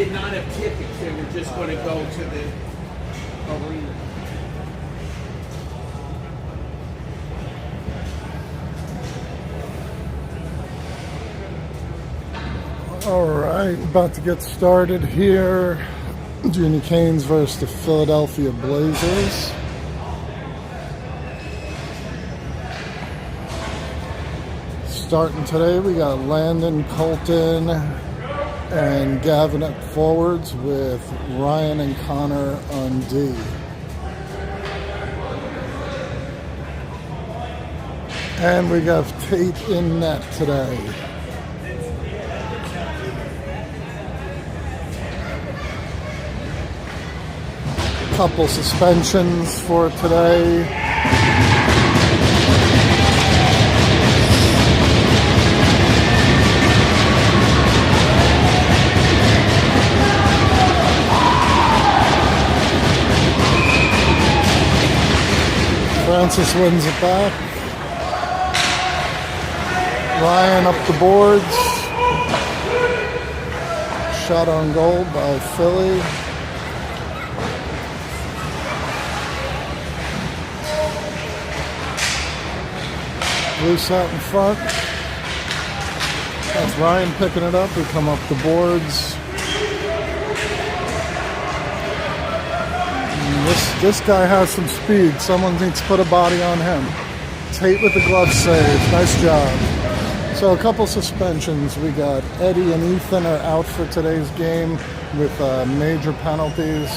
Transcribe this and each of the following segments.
did not have tickets. They were just going to go to the arena. All right, about to get started here. Junior Canes versus the Philadelphia Blazers. Starting today, we got Landon, Colton, and Gavin at forwards with Ryan and Connor on D. And we got Tate in net today. Couple suspensions for today. Francis wins it back. Ryan up the boards. Shot on goal by Philly. Loose out in front. That's Ryan picking it up. We come up the boards. This guy has some speed. Someone needs to put a body on him. Tate with the glove save. Nice job. So a couple suspensions. We got Eddie and Ethan are out for today's game with major penalties.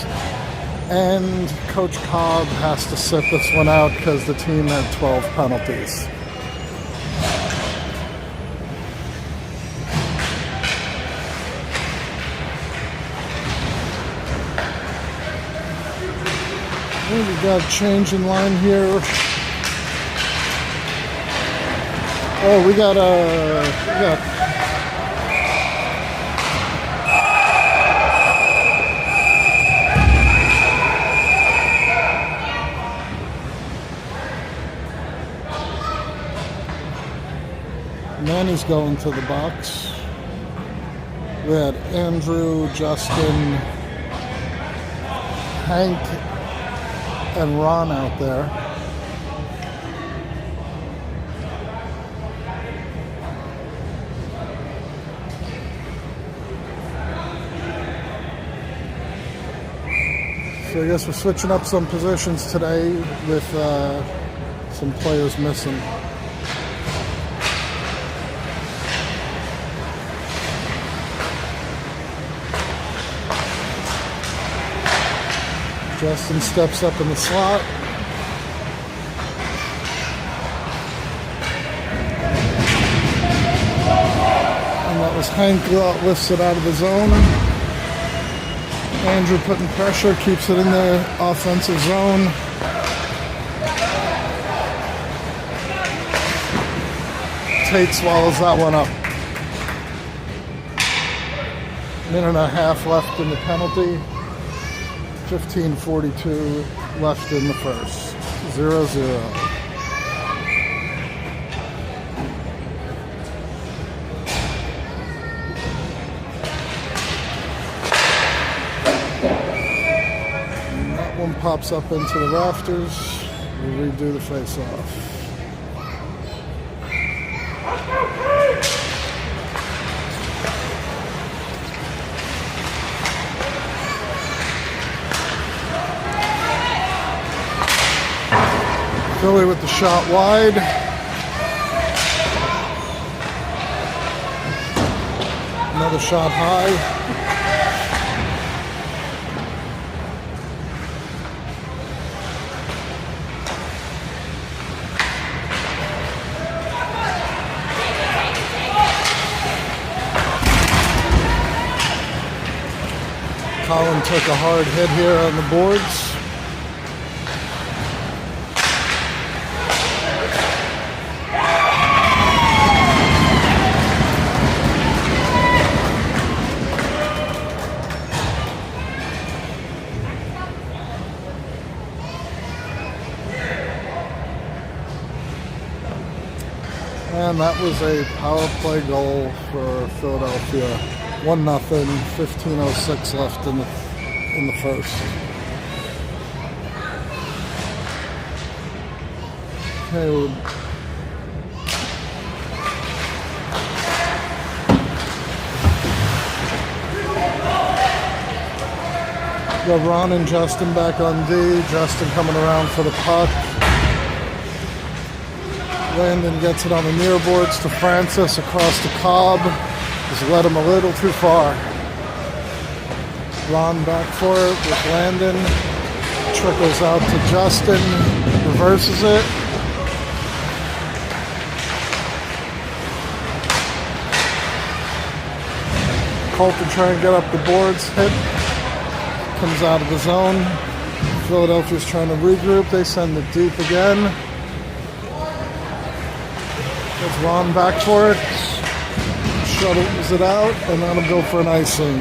And Coach Cobb has to sit this one out because the team had 12 penalties. We got a change in line here. Oh, we got Manny's going to the box. We had Andrew, Justin, Hank, and Ron out there. So I guess we're switching up some positions today with some players missing. Justin steps up in the slot. And that was Hank lifts it out of the zone. Andrew putting pressure, keeps it in the offensive zone. Tate swallows that one up. Minute and a half left in the penalty. 15:42 left in the first. 0-0. And that one pops up into the rafters. We redo the face-off. Philly with the shot wide. Another shot high. Colin took a hard hit here on the boards. And that was a power play goal for Philadelphia. 1-0. 15:06 left in the first. Okay. Got Ron and Justin back on D. Justin coming around for the puck. Landon gets it on the near boards to Francis across the Cobb. Just led him a little too far. Ron back for it with Landon. Trickles out to Justin. Reverses it. Colton trying to get up the boards. Hit. Comes out of the zone. Philadelphia's trying to regroup. They send it deep again. Gets Ron back for it. Shuttles it out, and that'll go for an icing.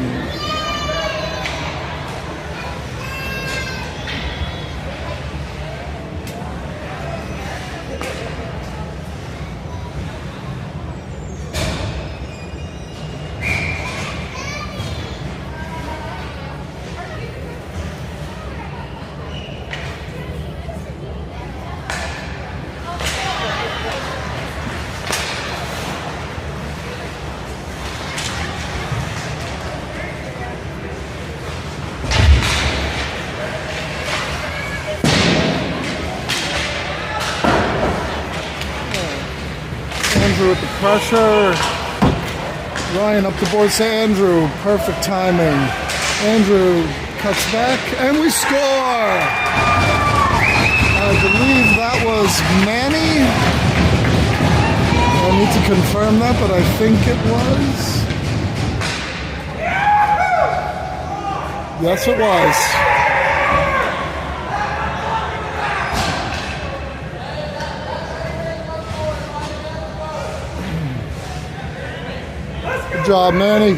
Andrew with the pressure. Ryan up the boards to Andrew. Perfect timing. Andrew cuts back, and we score! I believe that was Manny. I need to confirm that, but I think it was. Yes, it was. Good job, Manny.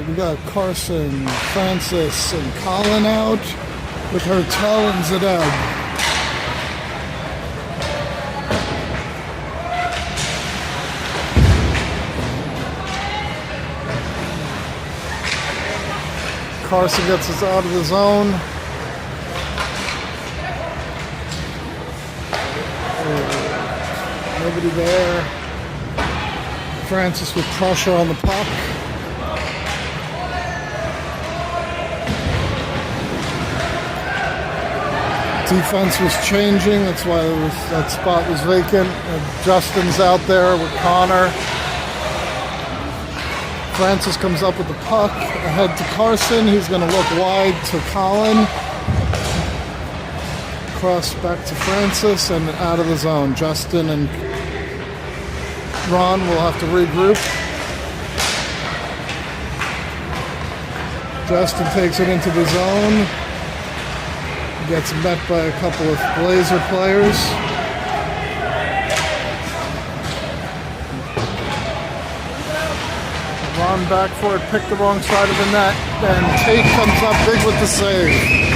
We got Carson, Francis, and Colin out with Hertel and Zedeb. Carson gets us out of the zone. Nobody there. Francis with pressure on the puck. Defense was changing. That's why that spot was vacant. Justin's out there with Connor. Francis comes up with the puck ahead to Carson. He's going to look wide to Colin. Cross back to Francis and out of the zone. Justin and Ron will have to regroup. Justin takes it into the zone. Gets met by a couple of Blazer players. Ron back for it, picked the wrong side of the net, and Tate comes up big with the save.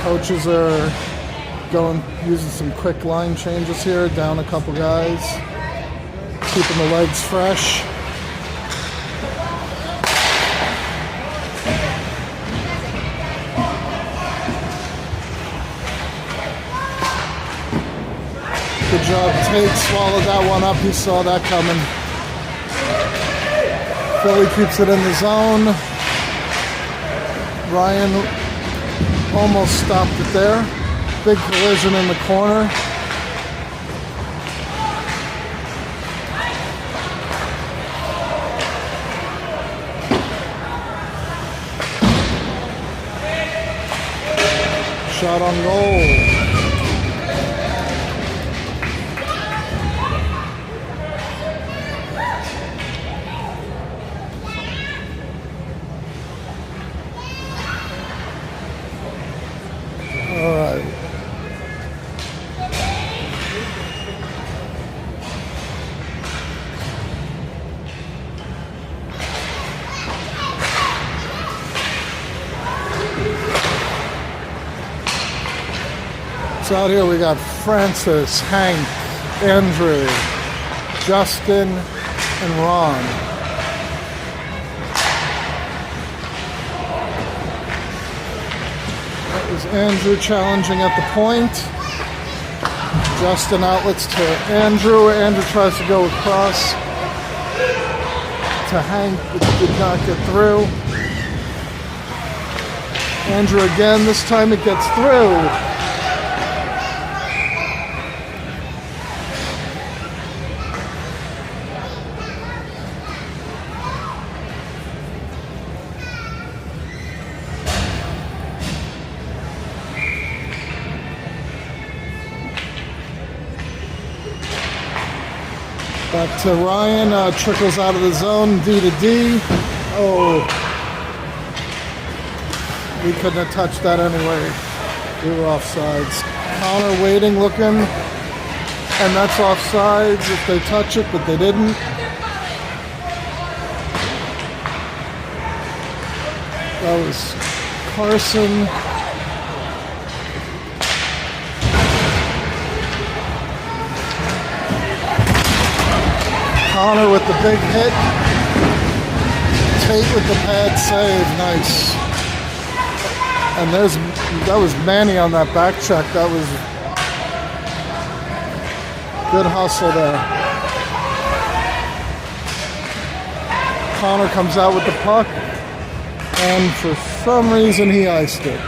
Coaches are using some quick line changes here, down a couple guys, keeping the legs fresh. Good job, Tate swallowed that one up, he saw that coming. Philly keeps it in the zone. Ryan almost stopped it there. Big collision in the corner. Shot on goal. All right. So out here we got Francis, Hank, Andrew, Justin, and Ron. That was Andrew challenging at the point. Justin outlets to Andrew. Andrew tries to go across to Hank, but did not get through. Andrew again, this time it gets through. Back to Ryan, trickles out of the zone, D to D. Oh, we couldn't have touched that anyway. We were offsides. Connor waiting, looking, and that's offsides if they touch it, but they didn't. That was Carson. Connor with the big hit. Tate with the pad save. Nice. And that was Manny on that back check. That was good hustle there. Connor comes out with the puck, and for some reason he iced it.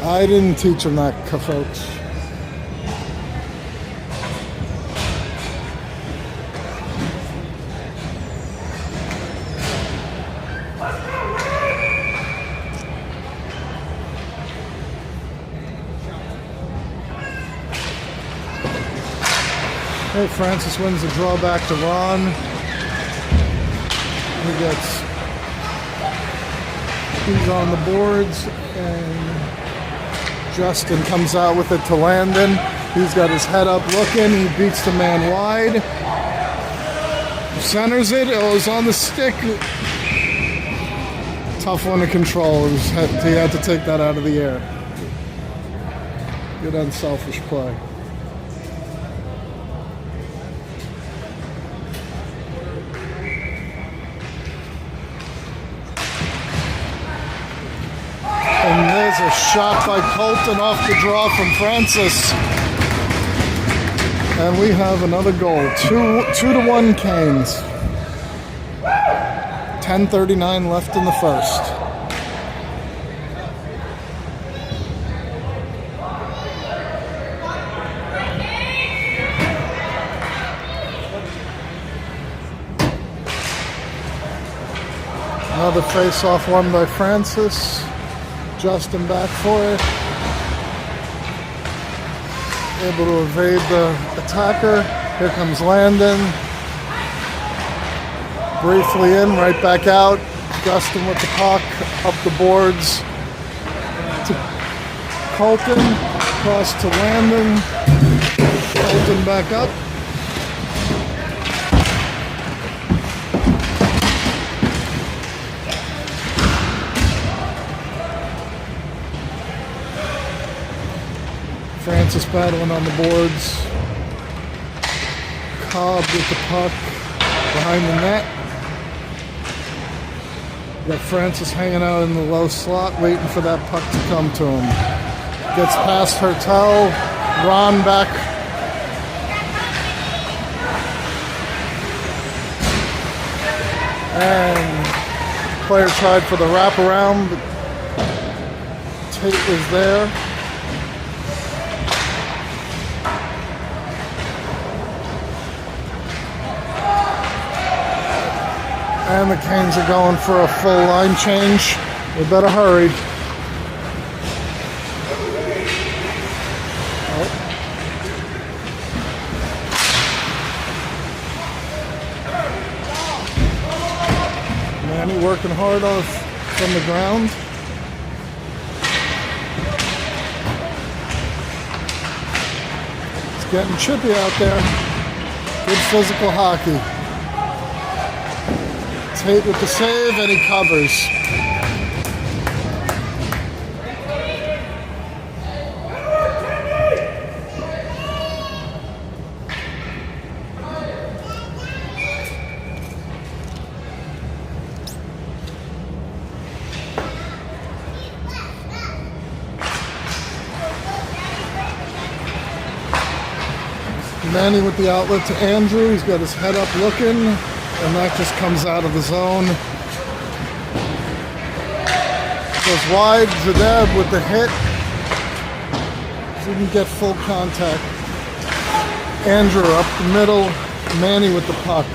I didn't teach him that, folks. Hey, Francis wins the draw back to Ron. He's on the boards, and Justin comes out with it to Landon. He's got his head up looking. He beats the man wide. Centers it. It was on the stick. Tough one to control. He had to take that out of the air. Good unselfish play. And there's a shot by Colton off the draw from Francis. And we have another goal. 2-1 Canes. 10:39 left in the first. Another face-off won by Francis. Justin back for it. Able to evade the attacker. Here comes Landon. Briefly in, right back out. Justin with the puck, up the boards to Colton, across to Landon. Colton back up. Francis battling on the boards. Cobb with the puck behind the net. Got Francis hanging out in the low slot, waiting for that puck to come to him. Gets past Hertel. Ron back. And player tried for the wraparound, but Tate was there. And the Canes are going for a full line change. We better hurry. Manny working hard from the ground. It's getting chippy out there. Good physical hockey. Tate with the save, and he covers. Manny with the outlet to Andrew. He's got his head up looking, and that just comes out of the zone. Goes wide, Zadeb with the hit. Didn't get full contact. Andrew up the middle, Manny with the puck.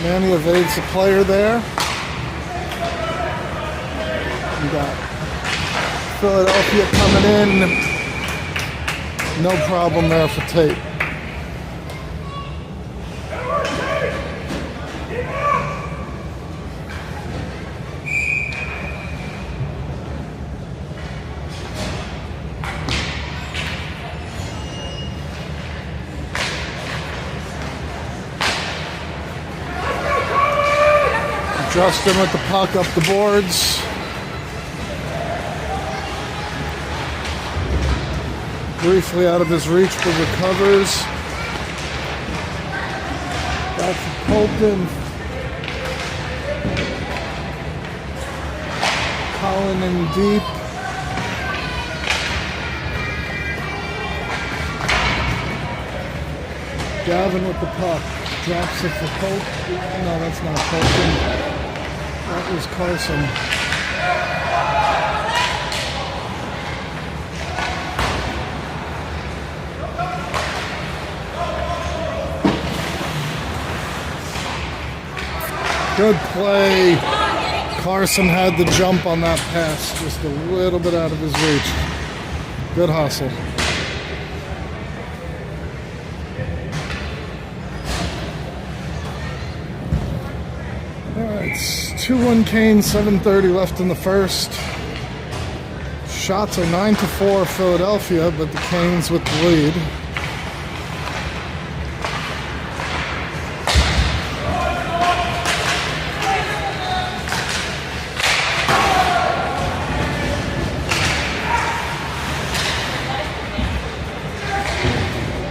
Manny evades the player there. We got Philadelphia coming in. No problem there for Tate. Justin with the puck up the boards. Briefly out of his reach, but recovers. Back to Colton. Colin in deep. Gavin with the puck. Drops it for Colton. No, that's not Colton. That was Carson. Good play. Carson had the jump on that pass, just a little bit out of his reach. Good hustle. All right, it's 2-1 Canes, 7:30 left in the first. Shots are 9-4 Philadelphia, but the Canes with the lead.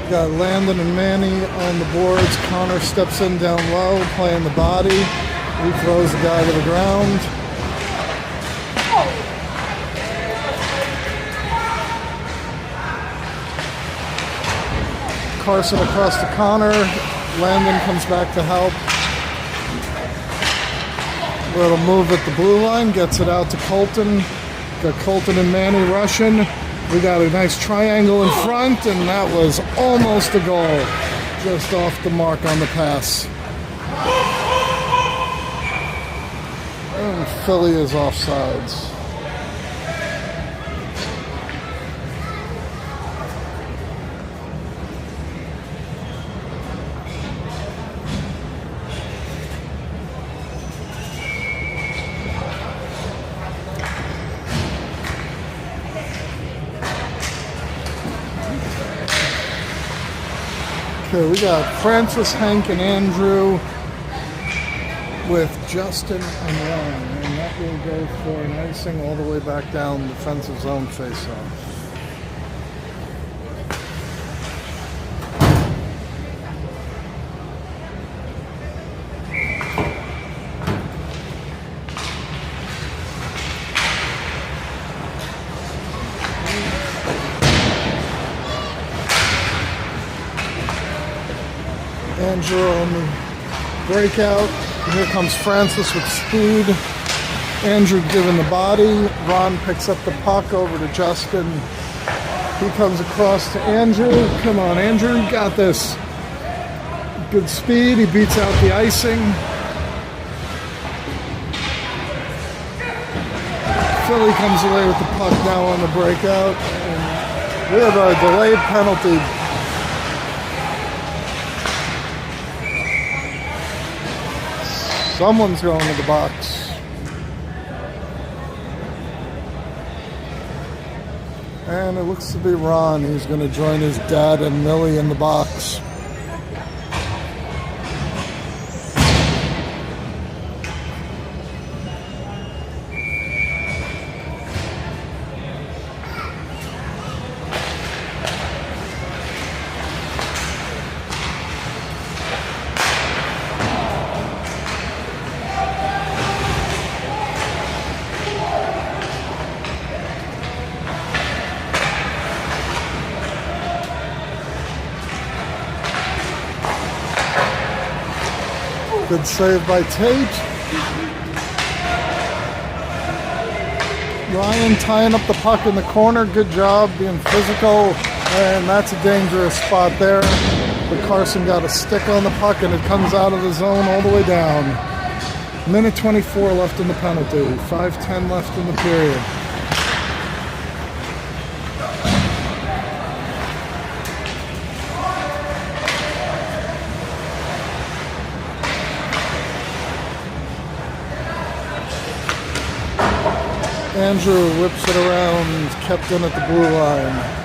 Got Landon and Manny on the boards. Connor steps in down low, playing the body. He throws the guy to the ground. Carson across to Connor. Landon comes back to help. Little move at the blue line, gets it out to Colton. Got Colton and Manny rushing. We got a nice triangle in front, and that was almost a goal. Just off the mark on the pass. And Philly is offsides. Okay, we got Francis, Hank, and Andrew with Justin and Ron, and that will go for an icing all the way back down defensive zone face-off. Andrew on the breakout. Here comes Francis with speed. Andrew giving the body. Ron picks up the puck over to Justin. He comes across to Andrew. Come on, Andrew, you got this. Good speed. He beats out the icing. Philly comes away with the puck now on the breakout. And we have a delayed penalty. Someone's going to the box. And it looks to be Ron. He's going to join his dad and Millie in the box. Good save by Tate. Ryan tying up the puck in the corner. Good job being physical. And that's a dangerous spot there. But Carson got a stick on the puck and it comes out of the zone all the way down. Minute 24 left in the penalty. 5:10 left in the period. Andrew whips it around, kept in at the blue line.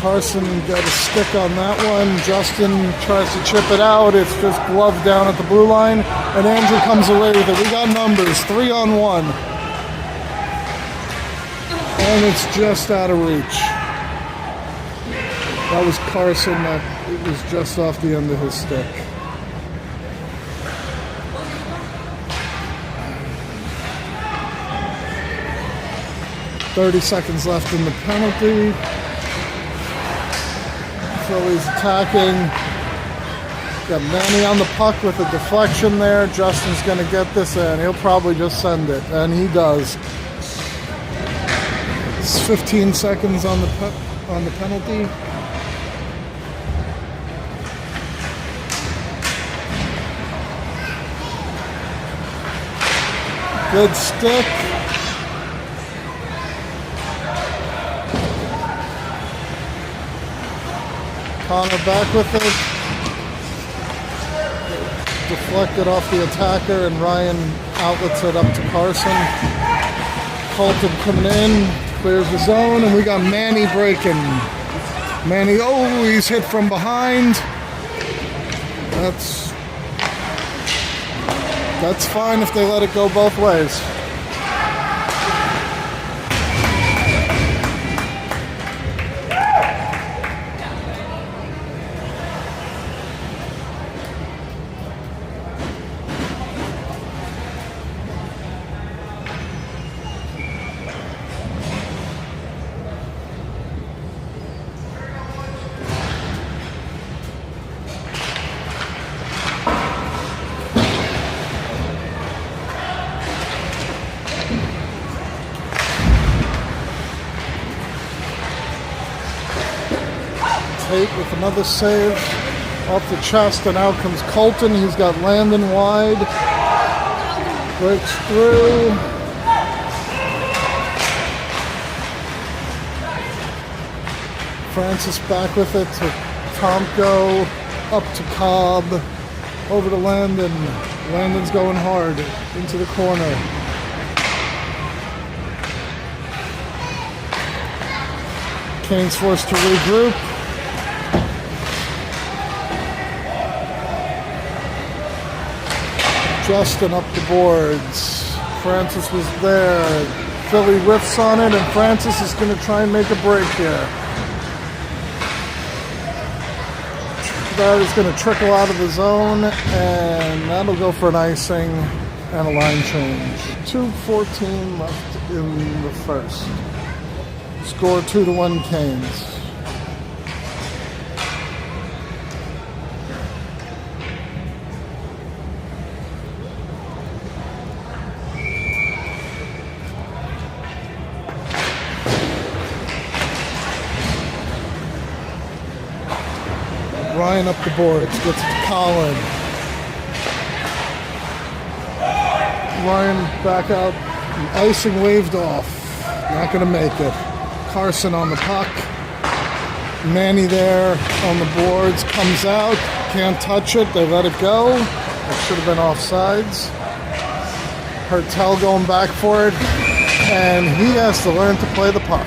Carson got a stick on that one. Justin tries to chip it out. It's just gloved down at the blue line. And Andrew comes away with it. We got numbers, 3-on-1. And it's just out of reach. That was Carson. It was just off the end of his stick. .30 seconds left in the penalty. Philly's attacking. Got Manny on the puck with a deflection there. Justin's going to get this in. He'll probably just send it, and he does. It's 15 seconds on the penalty. Good stick. Connor back with it. Deflected off the attacker, and Ryan outlets it up to Carson. Colton coming in, clears the zone, and we got Manny breaking. Manny, oh, he's hit from behind. That's fine if they let it go both ways. Tate with another save off the chest, and out comes Colton. He's got Landon wide. Breaks through. Francis back with it to Tomko, up to Cobb, over to Landon. Landon's going hard into the corner. Kane's forced to regroup. Justin up the boards. Francis was there. Philly whiffs on it, and Francis is going to try and make a break here. That is going to trickle out of the zone, and that'll go for an icing and a line change. 2:14 left in the first. Score 2-1 Canes. Ryan up the boards, gets it to Colin. Ryan back out, icing waved off. Not going to make it. Carson on the puck. Manny there on the boards, comes out, can't touch it, they let it go. It should have been offsides. Hertel going back for it, and he has to learn to play the puck.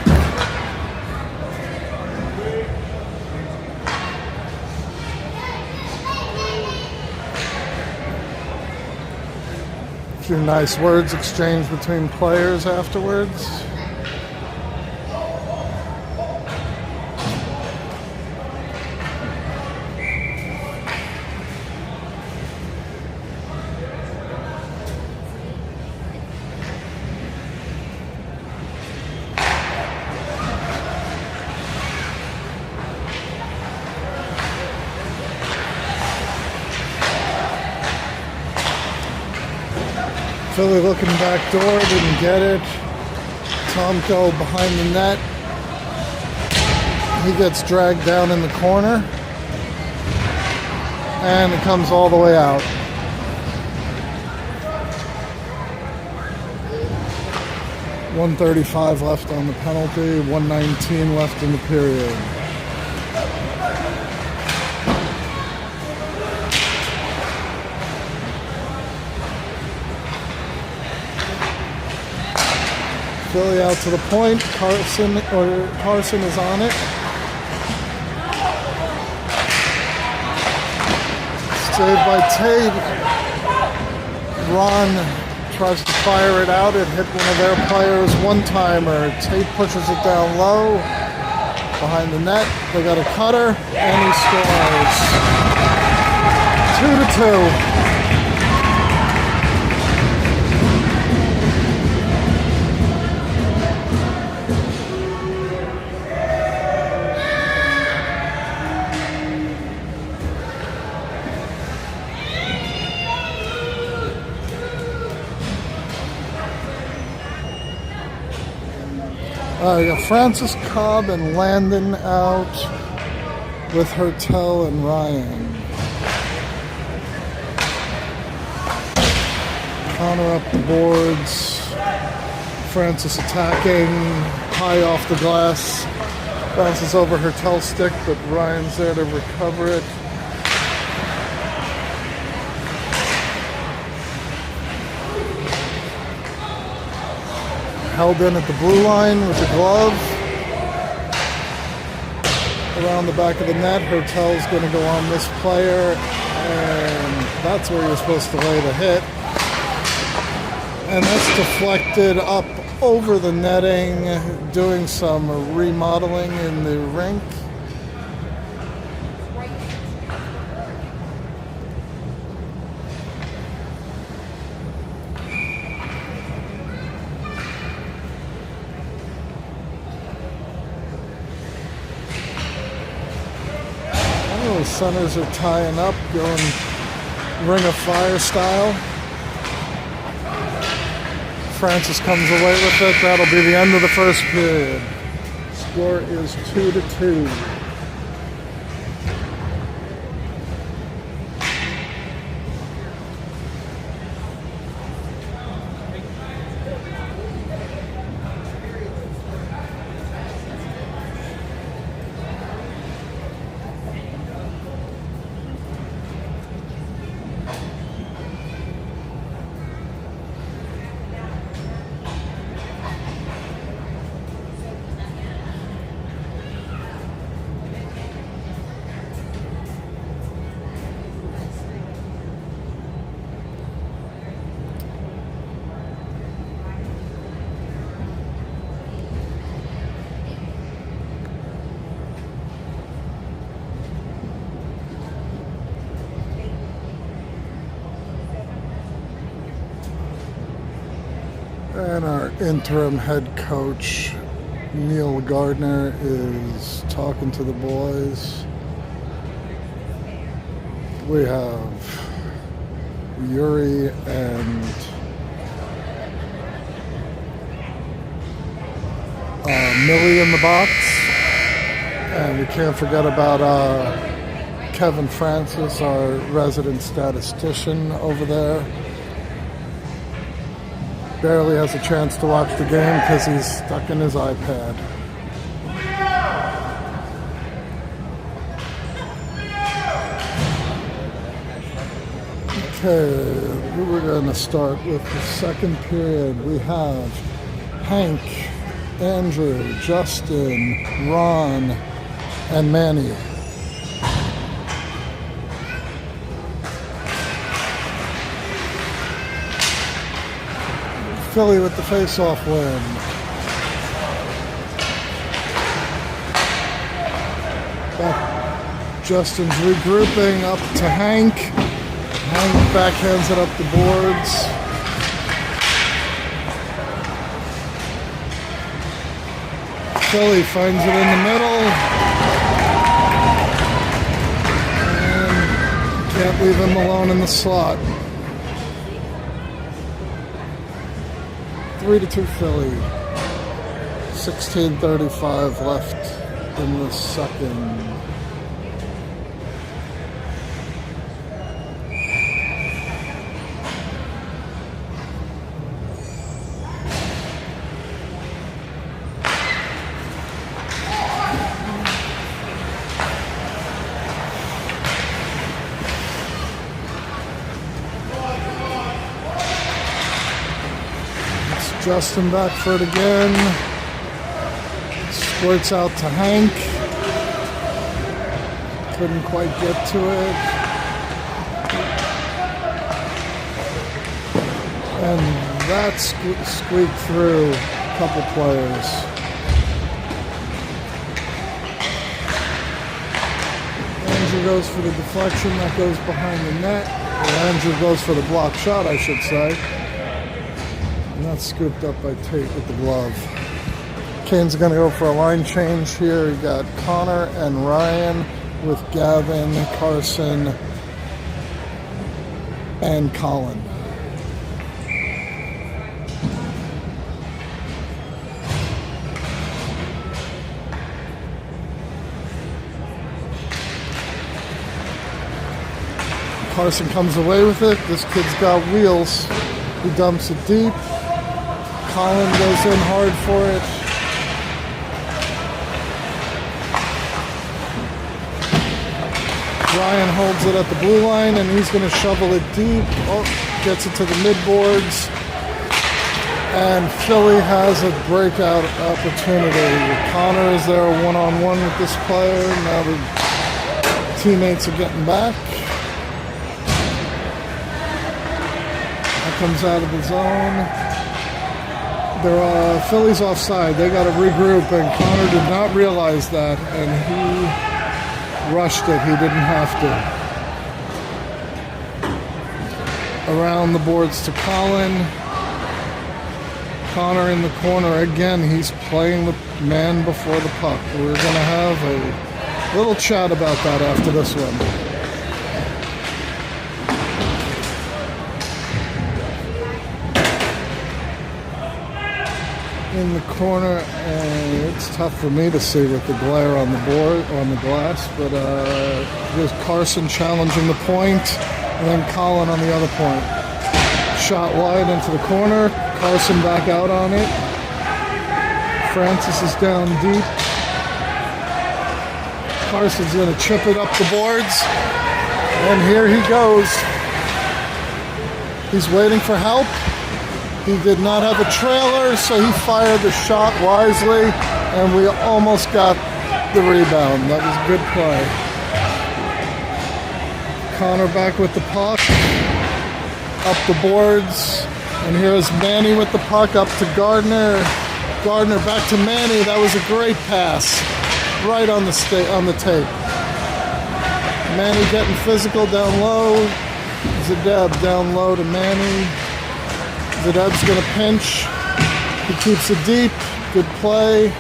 A few nice words exchanged between players afterwards. Philly looking back door, didn't get it. Tomko behind the net. He gets dragged down in the corner. And it comes all the way out. .135 left on the penalty, 1:19 left in the period. Philly out to the point. Carson is on it. Saved by Tate. Ron tries to fire it out. It hit one of their players. One-timer. Tate pushes it down low. Behind the net. They got a cutter. And he scores. 2-2. You got Francis Cobb and Landon out with Hertel and Ryan. Connor up the boards. Francis attacking high off the glass. Bounces over Hertel's stick, but Ryan's there to recover it. Held in at the blue line with the glove. Around the back of the net, Hertel's going to go on this player, and that's where you're supposed to lay the hit. And that's deflected up over the netting, doing some remodeling in the rink. The centers are tying up, going Ring of Fire style. Francis comes away with it. That'll be the end of the first period. Score is 2-2. And our interim head coach, Neil Gardner, is talking to the boys. We have Yuri and Millie in the box. And we can't forget about Kevin Francis, our resident statistician over there. Barely has a chance to watch the game because he's stuck in his iPad. Okay, we're going to start with the second period. We have Hank, Andrew, Justin, Ron, and Manny. Philly with the face-off win. Justin's regrouping up to Hank. Hank backhands it up the boards. Philly finds it in the middle. And can't leave him alone in the slot. 3-2 Philly. 16:35 left in the second. Justin Beckford again. Squirts out to Hank. Couldn't quite get to it. And that squeaked through a couple players. Andrew goes for the deflection. That goes behind the net. Or Andrew goes for the block shot, I should say. And that's scooped up by Tate with the glove. Kane's going to go for a line change here. You got Connor and Ryan with Gavin, Carson, and Colin. Carson comes away with it. This kid's got wheels. He dumps it deep. Colin goes in hard for it. Ryan holds it at the blue line, and he's going to shovel it deep. Oh, gets it to the mid-boards. And Philly has a breakout opportunity. Connor is there one-on-one with this player. Now the teammates are getting back. That comes out of the zone. Philly's offside. They got to regroup, and Connor did not realize that, and he rushed it. He didn't have to. Around the boards to Colin. Connor in the corner again. He's playing the man before the puck. We're going to have a little chat about that after this one. In the corner, and it's tough for me to see with the glare on the board, on the glass, but there's Carson challenging the point, and then Colin on the other point. Shot wide into the corner, Carson back out on it. Francis is down deep. Carson's going to chip it up the boards, and here he goes. He's waiting for help. He did not have a trailer, so he fired the shot wisely, and we almost got the rebound. That was a good play. Connor back with the puck, up the boards, and here's Manny with the puck up to Gardner. Gardner back to Manny. That was a great pass, right on the tape. Manny getting physical down low. Zadeb down low to Manny. Zadeb's going to pinch. He keeps it deep. Good play.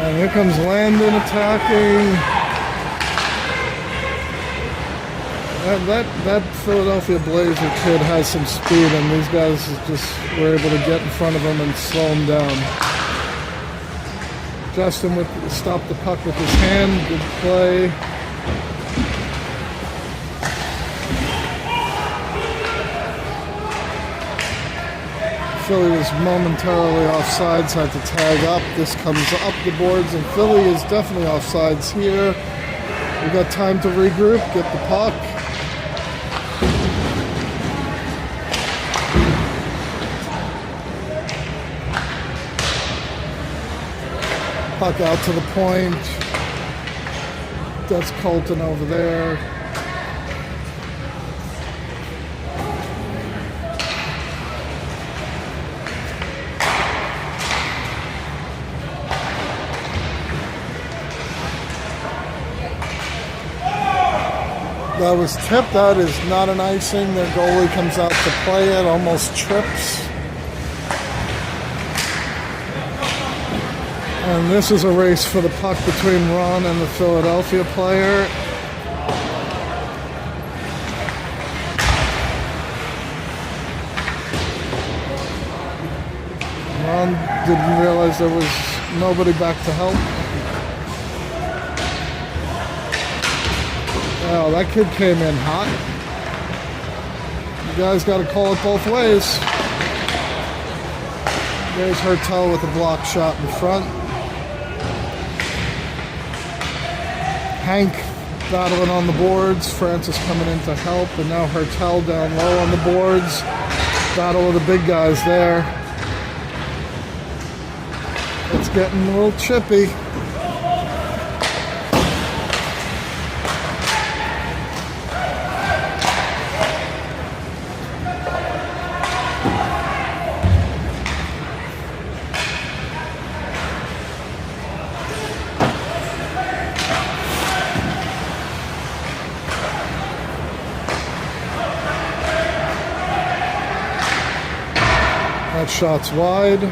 And here comes Landon attacking. That Philadelphia Blazer kid has some speed, and these guys just were able to get in front of him and slow him down. Justin stopped the puck with his hand. Good play. Philly was momentarily offsides, had to tag up. This comes up the boards, and Philly is definitely offsides here. We got time to regroup, get the puck. Puck out to the point. That's Colton over there. That was tipped. That is not an icing. Their goalie comes out to play it, almost trips. And this is a race for the puck between Ron and the Philadelphia player. Ron didn't realize there was nobody back to help. Wow, that kid came in hot. You guys got to call it both ways. There's Hertel with a block shot in front. Hank battling on the boards. Francis coming in to help. And now Hertel down low on the boards. Battle of the big guys there. It's getting a little chippy. That shot's wide.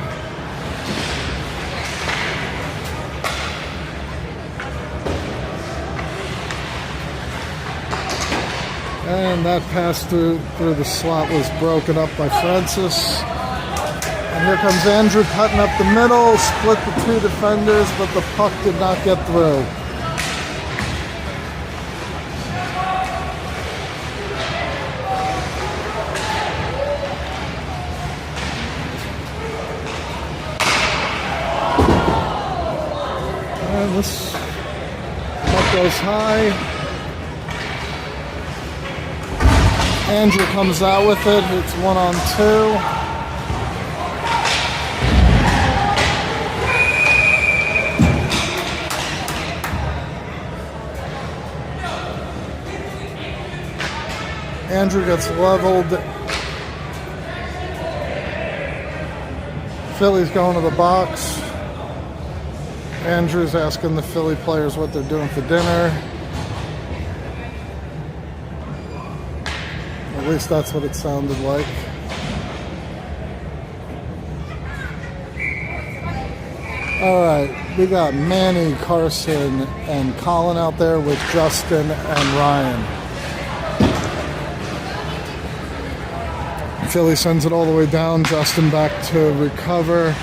And that pass through the slot was broken up by Francis. And here comes Andrew cutting up the middle, split the two defenders, but the puck did not get through. And this puck goes high. Andrew comes out with it. It's 1-on-2. Andrew gets leveled. Philly's going to the box. Andrew's asking the Philly players what they're doing for dinner. At least that's what it sounded like. Alright, we got Manny, Carson, and Colin out there with Justin and Ryan. Philly sends it all the way down. Justin back to recover.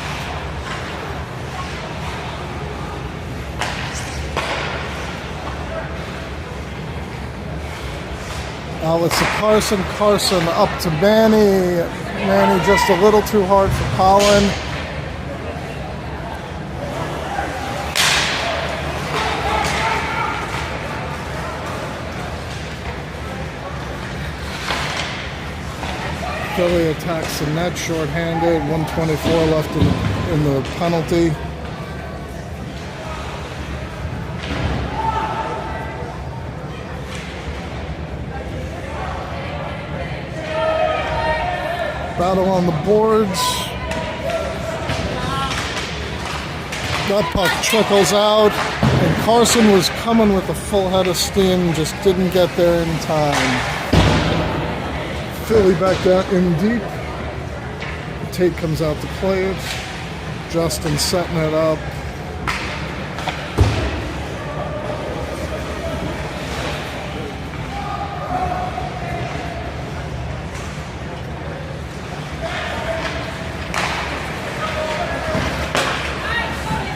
Now it's to Carson. Carson up to Manny. Manny just a little too hard for Colin. Philly attacks the net shorthanded. 1:24 left in the penalty. Battle on the boards. That puck trickles out, and Carson was coming with a full head of steam, just didn't get there in time. Philly back down in deep. Tate comes out to play it. Justin setting it up.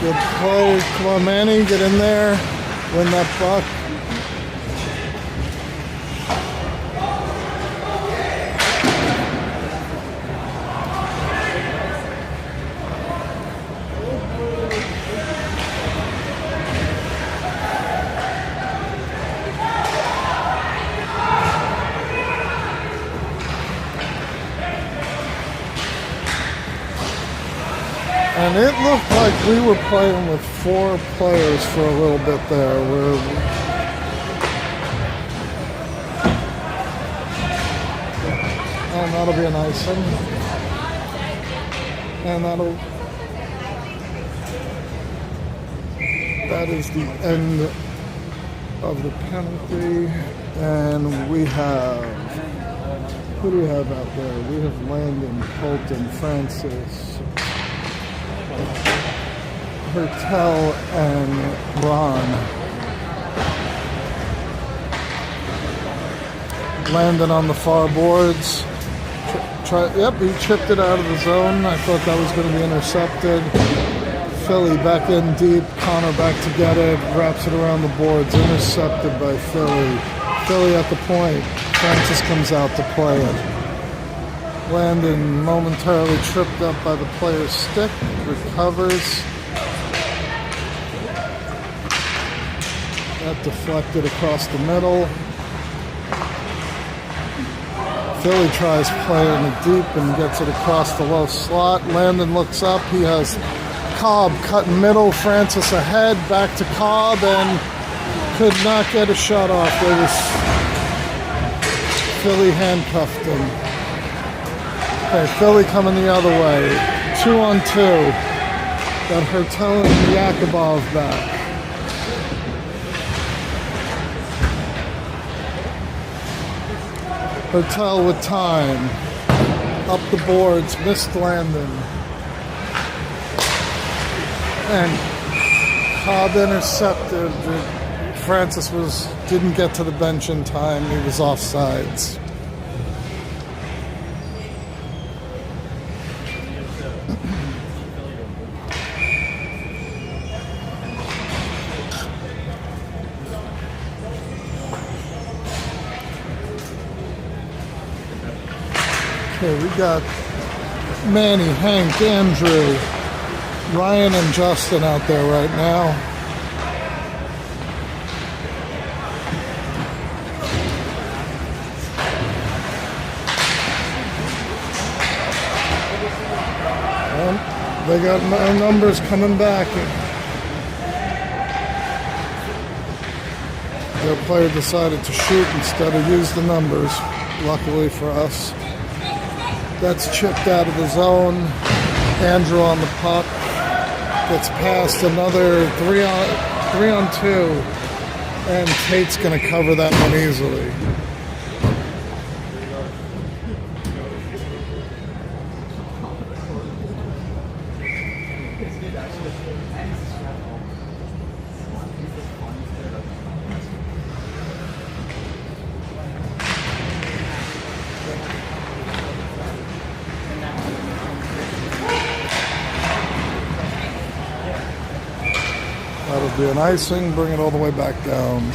Good play. Come on, Manny, get in there. Win that puck. And it looked like we were playing with 4 players for a little bit there. And that'll be a nice one. And that is the end of the penalty. And we have, who do we have out there? We have Landon, Colton, Francis, Hertel and Ron. Landon on the far boards. Yep, he chipped it out of the zone. I thought that was going to be intercepted. Philly back in deep. Connor back to get it. Wraps it around the boards. Intercepted by Philly. Philly at the point. Francis comes out to play it. Landon momentarily tripped up by the player's stick. Recovers. That deflected across the middle. Philly tries playing it deep and gets it across the low slot. Landon looks up. He has Cobb cutting middle. Francis ahead. Back to Cobb and could not get a shot off. Philly handcuffed him. Okay, Philly coming the other way. 2-on-2. Got Hertel and Yakubov back. Hertel with time. Up the boards. Missed Landon. And Cobb intercepted. Francis didn't get to the bench in time. He was offsides. Okay, we got Manny, Hank, Andrew, Ryan, and Justin out there right now. Well, they got numbers coming back. Their player decided to shoot instead of use the numbers, luckily for us. That's chipped out of the zone. Andrew on the puck. Gets past another 3-on-2. And Tate's going to cover that one easily. That'll be an icing, bring it all the way back down.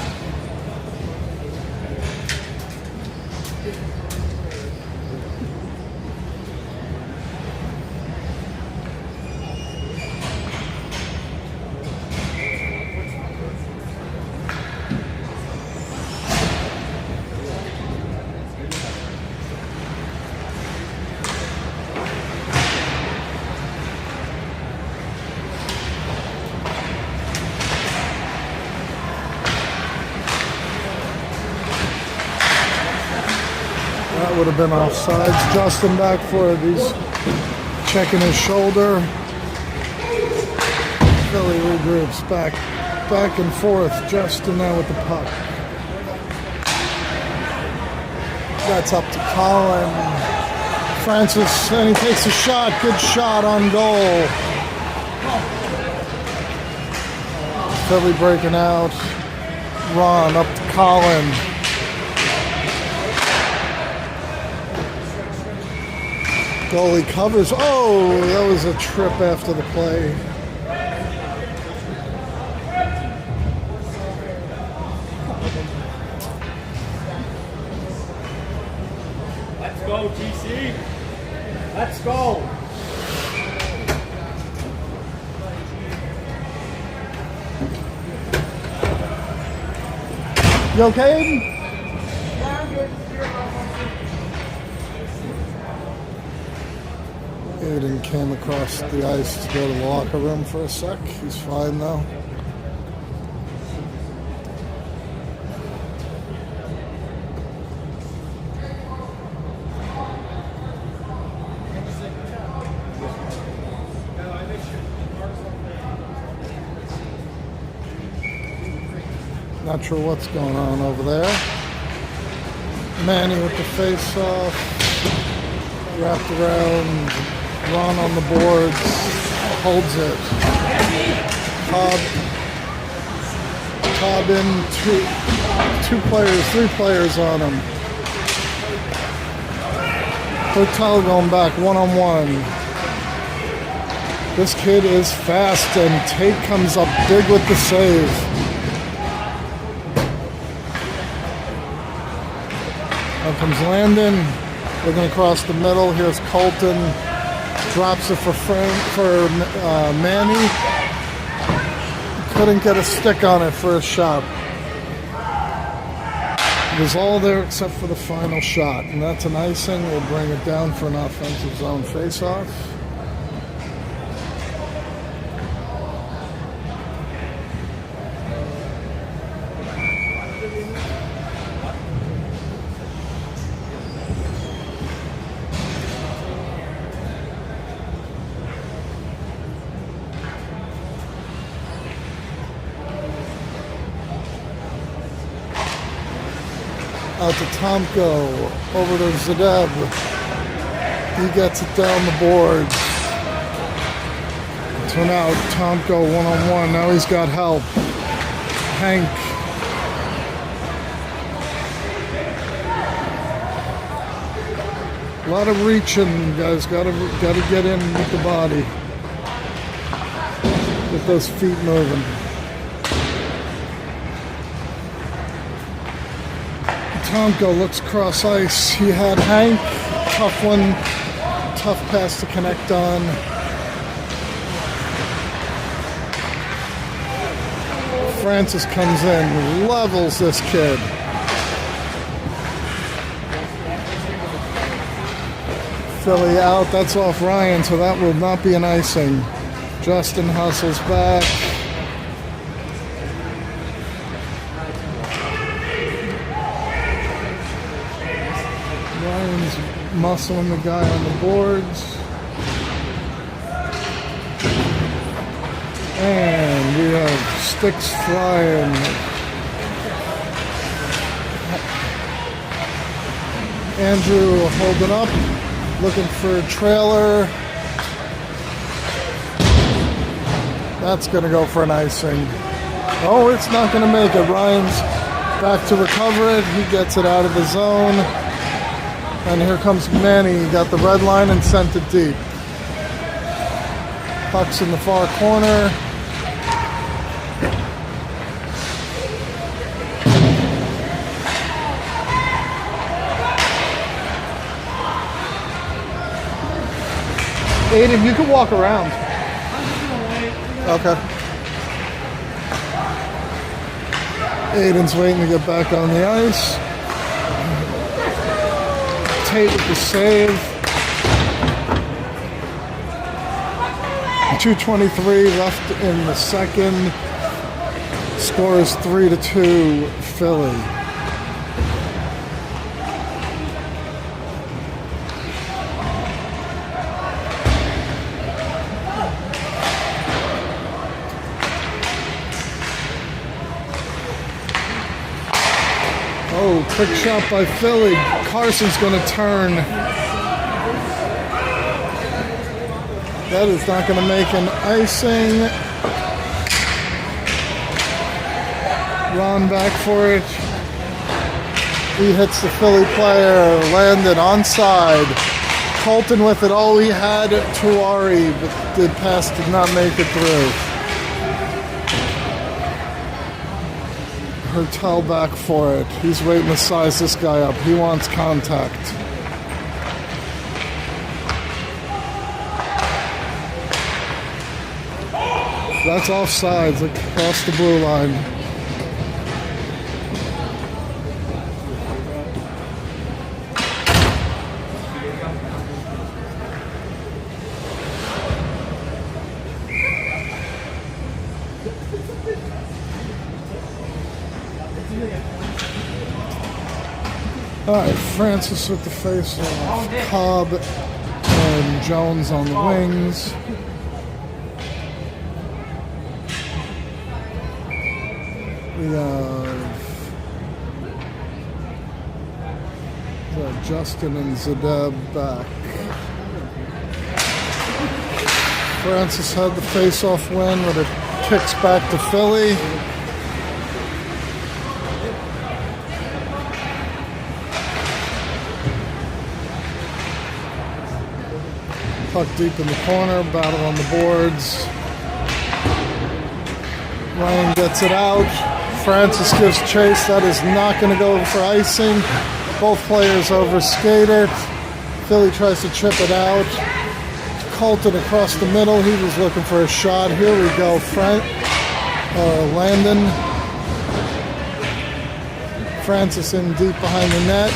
That would have been offsides. Justin back for it. He's checking his shoulder. Philly regroups back and forth. Justin now with the puck. That's up to Colin. Francis, and he takes a shot. Good shot on goal. Philly breaking out. Ron up to Colin. Goalie covers. Oh, that was a trip after the play. Let's go, TC. Let's go. You okay, Aiden? Aiden came across the ice to go to the locker room for a sec. He's fine though. Not sure what's going on over there. Manny with the face off. Wrapped around. Ron on the boards. Holds it. Cobb in, three players on him. Hertel going back one-on-one. This kid is fast, and Tate comes up big with the save. Now comes Landon, looking across the middle. Here's Colton, drops it for Manny. Couldn't get a stick on it for a shot. It was all there except for the final shot, and that's an icing. We'll bring it down for an offensive zone face-off. Out to Tomko, over to Zadeb. He gets it down the boards. So now Tomko one-on-one. Now he's got help. Hank. A lot of reaching, guys. Gotta get in with the body. Get those feet moving. Tomko looks cross ice. He had Hank. Tough one. Tough pass to connect on. Francis comes in. Levels this kid. Philly out. That's off Ryan, so that will not be an icing. Justin hustles back. Ryan's muscling the guy on the boards. And we have sticks flying. Andrew holding up, looking for a trailer. That's going to go for an icing. Oh, it's not going to make it. Ryan's back to recover it. He gets it out of the zone. And here comes Manny. He got the red line and sent it deep. Puck's in the far corner. Aiden, you can walk around. Okay. Aiden's waiting to get back on the ice. Tate with the save. 2:23 left in the second. Score is 3-2 Philly. Oh, quick shot by Philly. Carson's going to turn. That is not going to make an icing. Ron back for it. He hits the Philly player. Landed onside. Colton with it. Oh, he had Tuari, but the pass did not make it through. Hertel back for it. He's waiting to size this guy up. He wants contact. That's offsides across the blue line. All right, Francis with the face-off. Cobb and Jones on the wings. We have Justin and Zadeb back. Francis had the face-off win with a Kicks back to Philly. Puck deep in the corner, battle on the boards. Ryan gets it out. Francis gives chase. That is not going to go for icing. Both players overskate it. Philly tries to chip it out. Colton across the middle. He was looking for a shot. Here we go. Landon. Francis in deep behind the net.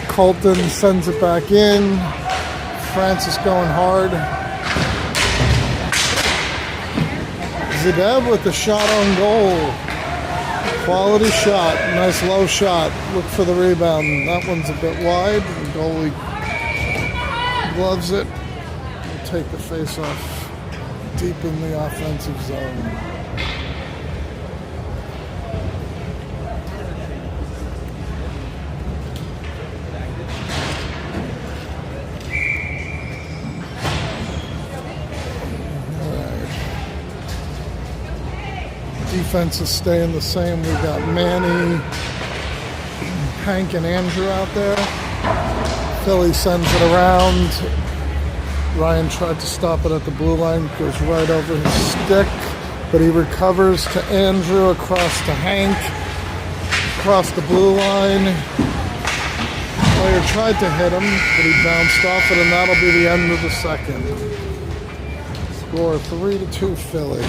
Colton sends it back in. Francis going hard. Zideb with the shot on goal. Quality shot. Nice low shot. Look for the rebound. That one's a bit wide. The goalie gloves it. We'll take the face off deep in the offensive zone. Defense is staying the same. We've got Manny, Hank, and Andrew out there. Philly sends it around. Ryan tried to stop it at the blue line. Goes right over his stick. But he recovers to Andrew, across to Hank. Across the blue line. Player tried to hit him, but he bounced off it, and that'll be the end of the second. Score 3-2 Philly.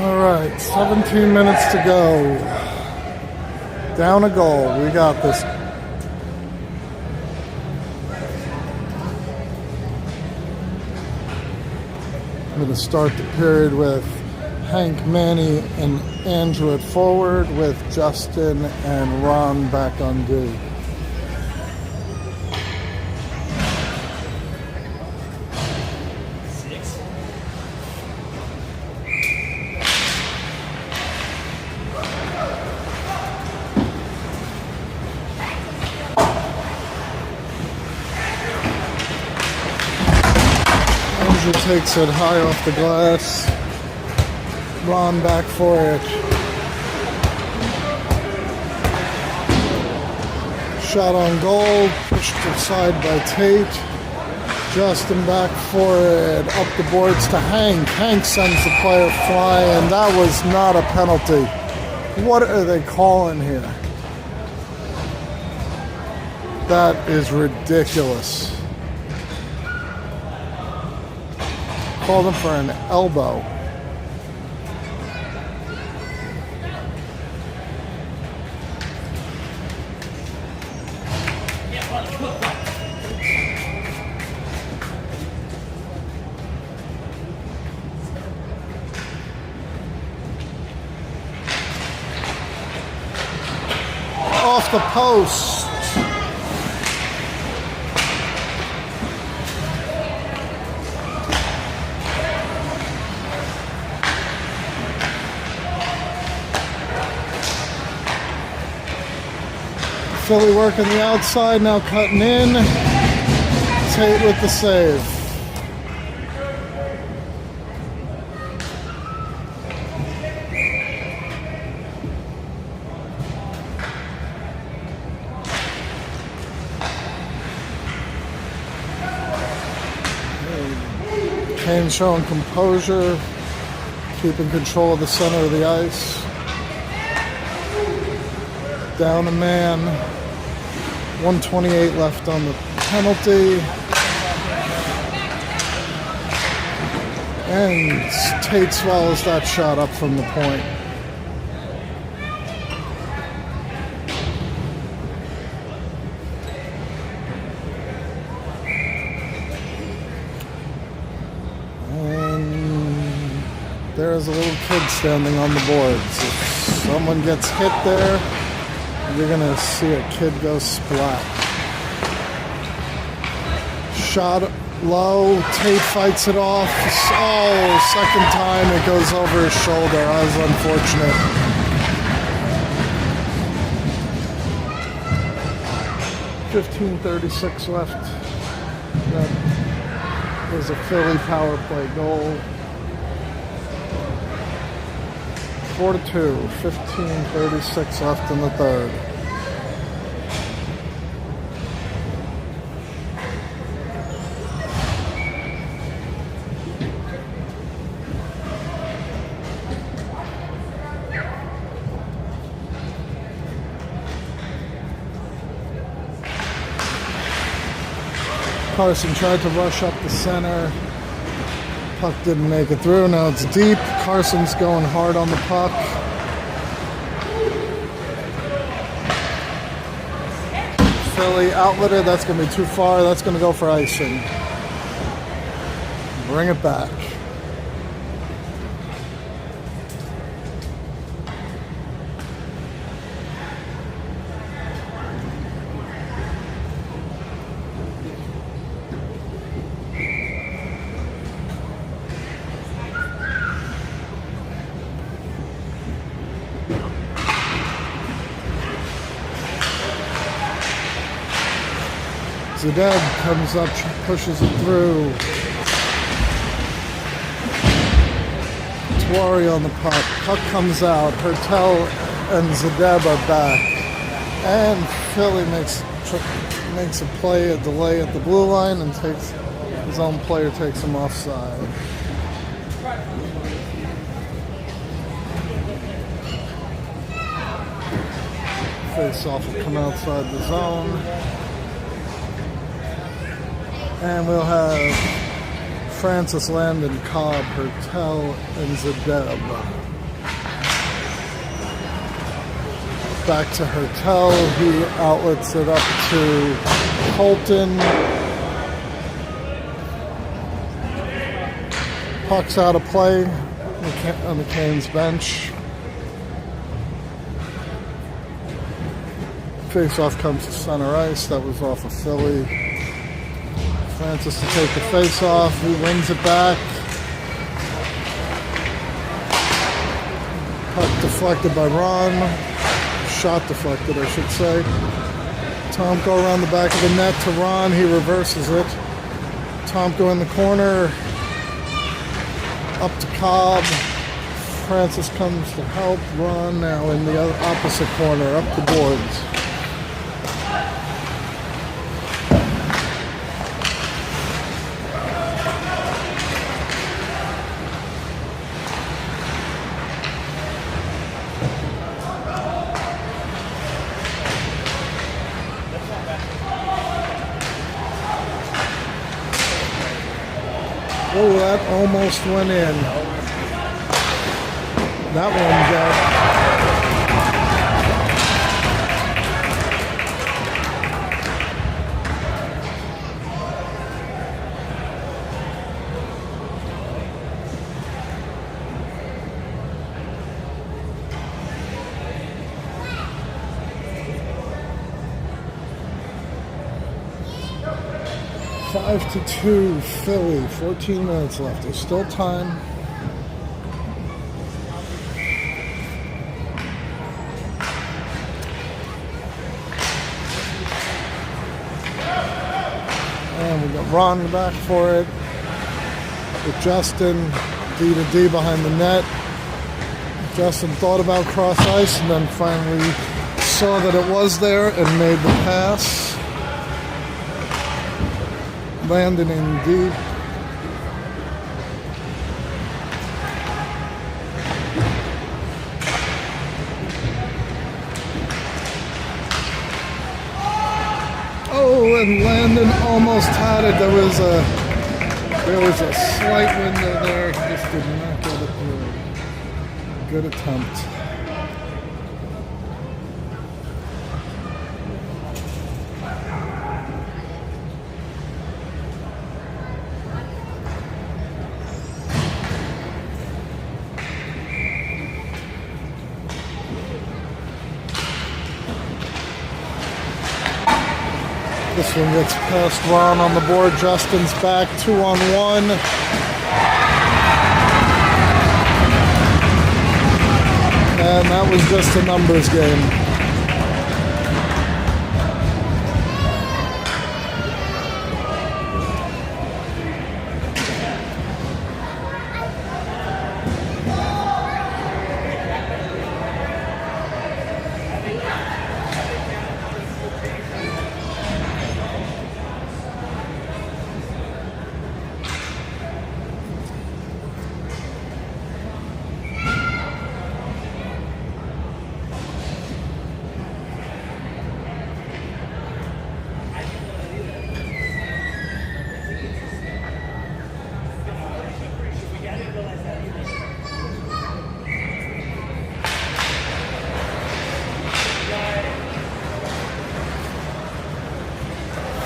All right, 17 minutes to go. Down a goal. We got this. I'm going to start the period with Hank, Manny, and Andrew at forward, with Justin and Ron back on D. Takes it high off the glass. Ron back for it. Shot on goal. Pushed aside by Tate. Justin back for it. Up the boards to Hank. Hank sends the player flying. That was not a penalty. What are they calling here? That is ridiculous. Called him for an elbow. Off the post. Philly working the outside, now cutting in. Tate with the save. Kane showing composure, keeping control of the center of the ice. Down a man. 128 left on the penalty. And Tate swallows that shot up from the point. And there's a little kid standing on the boards. If someone gets hit there, you're going to see a kid go splat. Shot low, Tate fights it off. Oh, second time it goes over his shoulder. That was unfortunate. .15:36 left. That was a Philly power play goal. 4-2, 15:36 left in the third. Carson tried to rush up the center. Puck didn't make it through. Now it's deep. Carson's going hard on the puck. Philly outletted. That's going to be too far. That's going to go for icing. Bring it back. Zedeb comes up, pushes it through. Tawari on the puck. Puck comes out. Hertel and Zedeb are back. And Philly makes a play, a delay at the blue line, and takes his own player takes him offside. Face off will come outside the zone. And we'll have Francis, Landon, Cobb, Hertel, and Zedeb. Back to Hertel. He outlets it up to Colton. Puck's out of play on the Canes bench. Face-off comes to center ice. That was off of Philly. Francis to take the face-off. He wins it back. Puck deflected by Ron. Shot deflected, I should say. Tomko around the back of the net to Ron. He reverses it. Tomko in the corner. Up to Cobb. Francis comes to help. Ron now in the opposite corner, up the boards. Oh, that almost went in. That one got. Five to 2, Philly. 14 minutes left. There's still time. And we got Ron back for it. With Justin, D to D behind the net. Justin thought about cross ice and then finally saw that it was there and made the pass. Landon in deep. and Landon almost had it. There was a slight window there. He just did not get it through. Good attempt. This one gets past Ron on the board. Justin's back 2-on-1. And that was just a numbers game.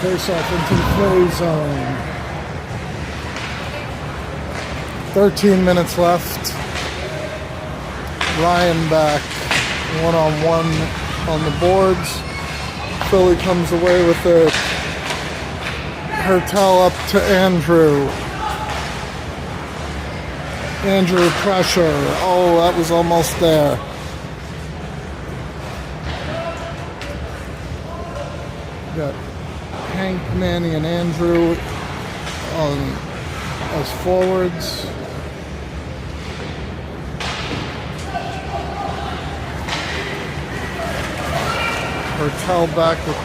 Face off into the play zone. 13 minutes left. Ryan back 1-on-1 on the boards. Philly comes away with it. Hertel up to Andrew. Andrew pressure. Oh, that was almost there. Got Hank, Manny, and Andrew as forwards. Hertel back with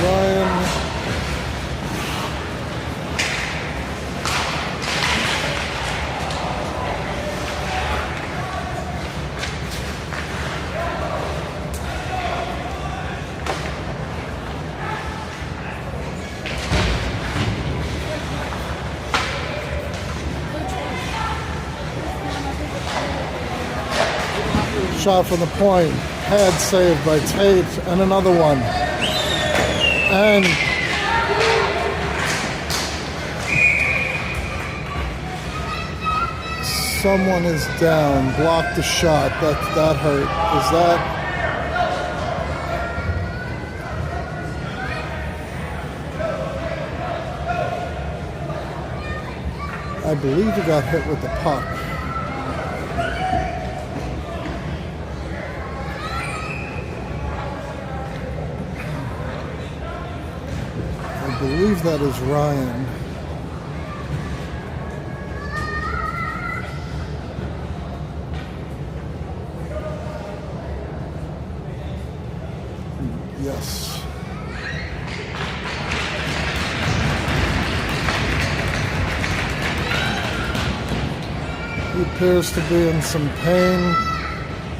Ryan. Shot from the point, head saved by Tate, and another one. And someone is down, blocked the shot. That hurt. Is that? I believe he got hit with the puck. I believe that is Ryan. Yes. He appears to be in some pain.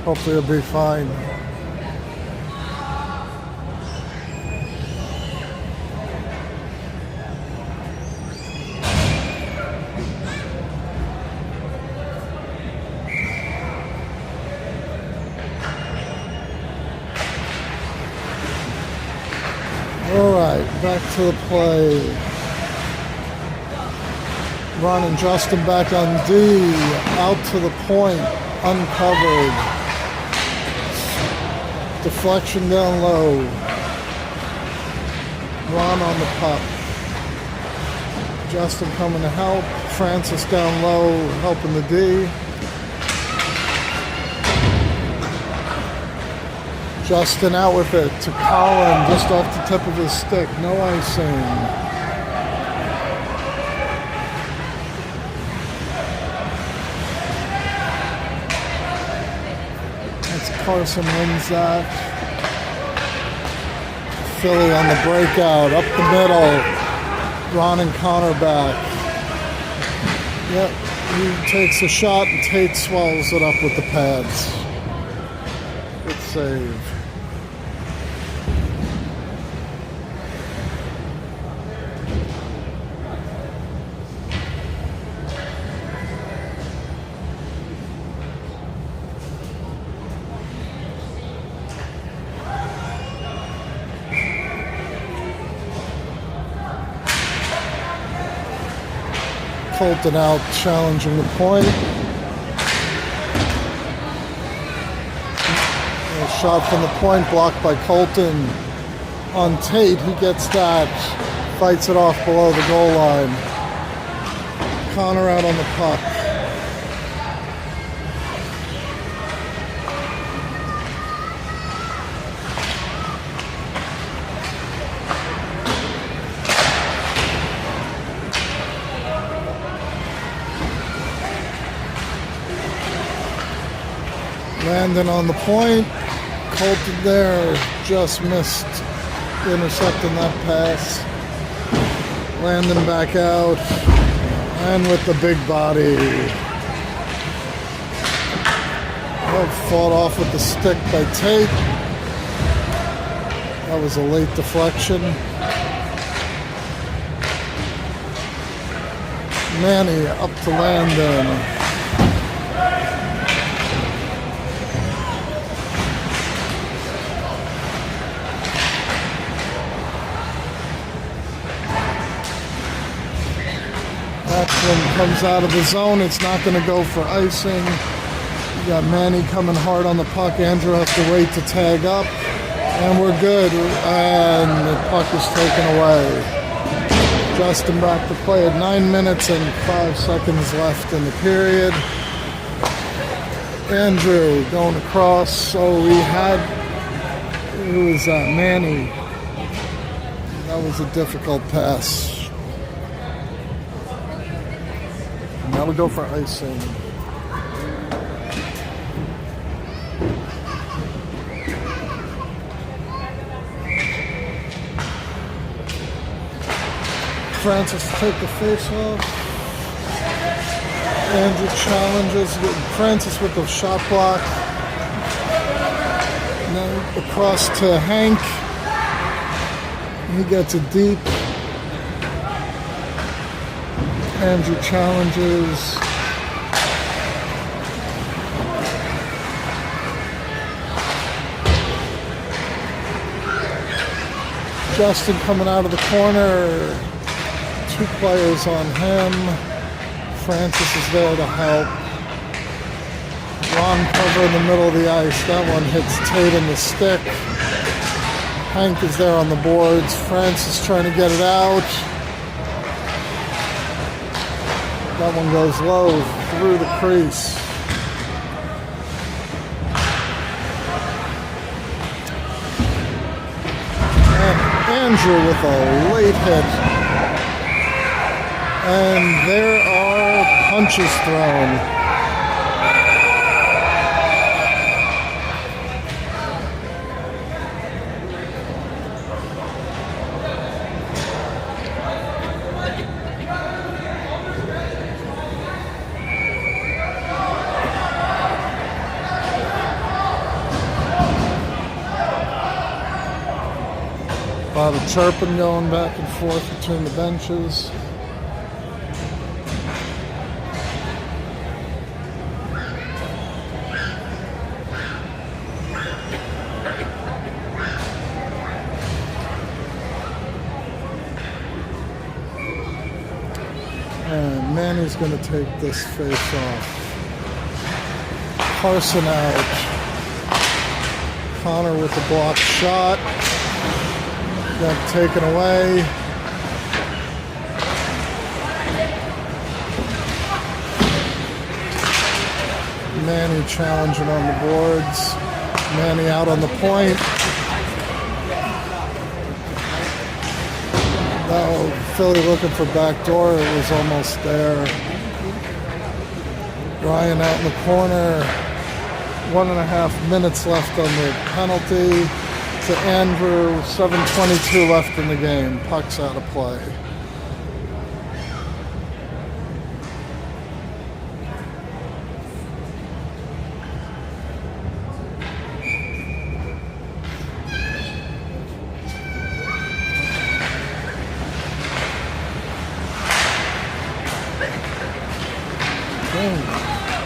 Hopefully he'll be fine. All right, back to the play. Ron and Justin back on D, out to the point, uncovered. Deflection down low. Ron on the puck. Justin coming to help. Francis down low, helping the D. Justin out with it to Colin, just off the tip of his stick. No icing. That's Carson wins that. Philly on the breakout, up the middle. Ron and Connor back. Yep, he takes a shot and Tate swallows it up with the pads. It's save. Colton out challenging the point. A shot from the point blocked by Colton on Tate. He gets that, fights it off below the goal line. Connor out on the puck. Landon on the point. Colton there just missed intercepting that pass. Landon back out. And with the big body. Oh, fought off with the stick by Tate. That was a late deflection. Manny up to Landon. Axlin comes out of the zone. It's not going to go for icing. You got Manny coming hard on the puck. Andrew has to wait to tag up. And we're good. And the puck is taken away. Justin back to play at 9 minutes and 5 seconds left in the period. Andrew going across. So we had, it was Manny. That was a difficult pass. Now we go for icing. Francis take the face off. Andrew challenges Francis with the shot block. Now across to Hank. He gets it deep. Andrew challenges. Justin coming out of the corner. 2 players on him. Francis is there to help. Long cover in the middle of the ice. That one hits Tate in the stick. Hank is there on the boards. Francis trying to get it out. That one goes low through the crease. And Andrew with a late hit. And there are punches thrown. A lot of chirping going back and forth between the benches. And Manny's going to take this face off. Carson out. Connor with the blocked shot. Got taken away. Manny challenging on the boards. Manny out on the point. Oh, Philly looking for backdoor. It was almost there. Ryan out in the corner. 1.5 minutes left on the penalty. To Andrew, 7:22 left in the game. Puck's out of play.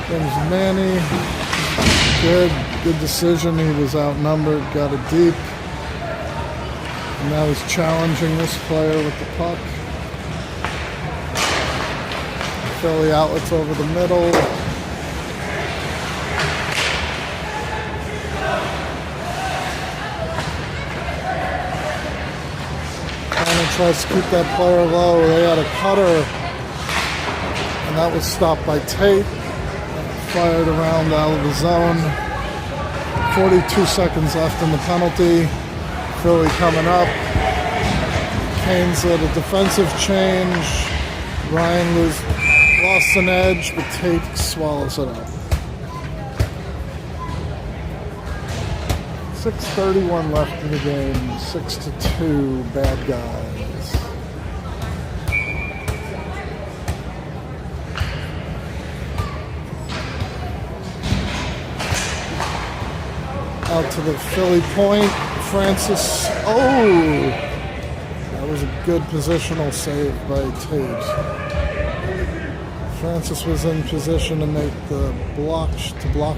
There's Manny. Good decision. He was outnumbered, got it deep. And now he's challenging this player with the puck. Philly outlets over the middle. Connor tries to keep that player low. They had a cutter, and that was stopped by Tate. Fired around out of the zone. 42 seconds left in the penalty. Philly coming up. Canes at a defensive change. Ryan lost an edge, but Tate swallows it up. 6:31 left in the game. 6-2, bad guys. Out to the Philly point. Francis. Oh! That was a good positional save by Tate. Francis was in position to make the block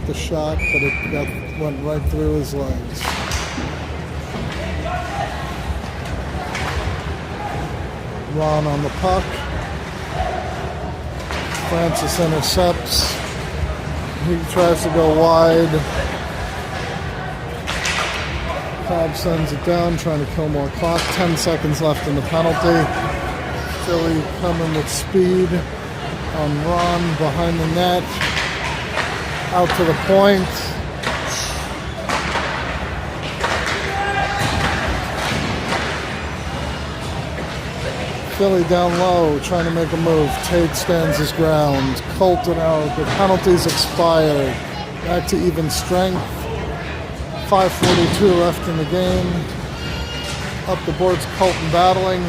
the shot, but it went right through his legs. Ron on the puck. Francis intercepts. He tries to go wide. Cobb sends it down, trying to kill more clock. 10 seconds left in the penalty. Philly coming with speed on Ron behind the net. Out to the point. Philly down low, trying to make a move. Tate stands his ground. Colton out. The penalty's expired. Back to even strength. 5:42 left in the game. Up the boards, Colton battling.